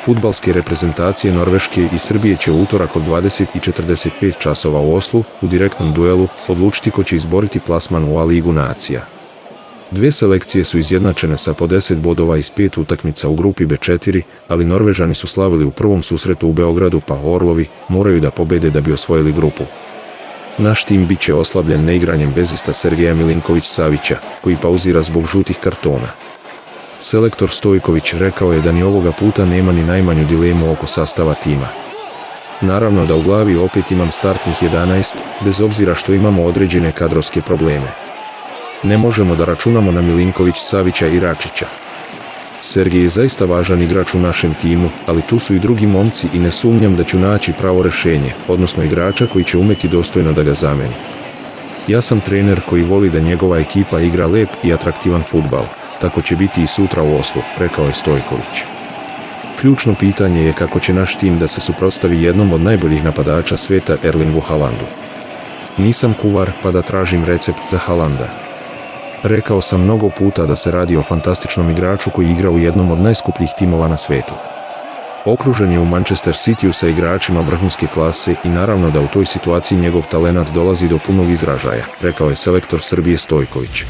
Fudbalske reprezentacije Norveške i Srbije će u utorak od 20:45 časova u Oslu, u direktnom duelu, odlučiti ko će izboriti plasman u A-ligu nacija. Dve selekcije su izjednačene sa po 10 bodova iz 5 utakmica u grupi B4, ali Norvežani su slavili u prvom susretu u Beogradu pa Orlovi moraju da pobede da bi osvojili grupu. Naš tim bit će oslabljen neigranjem vezista Sergeja Milinković-Savića, koji pauzira zbog žutih kartona. Selektor Stojković rekao je da ni ovoga puta nema ni najmanju dilemu oko sastava tima. Naravno da u glavi opet imam startnih 11, bez obzira što imamo određene kadrovske probleme. Ne možemo da računamo na Milinković-Savića i Račića. Sergej je zaista važan igrač u našem timu, ali tu su i drugi momci i ne sumnjam da ću naći pravo rešenje, odnosno igrača koji će umeti dostojno da ga zameni. Ja sam trener koji voli da njegova ekipa igra lep i atraktivan fudbal, tako će biti i sutra u Oslu, rekao je Stojković. Ključno pitanje je kako će naš tim da se suprotstavi jednom od najboljih napadača sveta Erlingu Haalandu. Nisam kuvar pa da tražim recept za Haalanda. Rekao sam mnogo puta da se radi o fantastičnom igraču koji igra u jednom od najskupljih timova na svetu. Okružen je u Manchester Cityu sa igračima vrhunske klase i naravno da u toj situaciji njegov talenat dolazi do punog izražaja, rekao je selektor Srbije Stojković.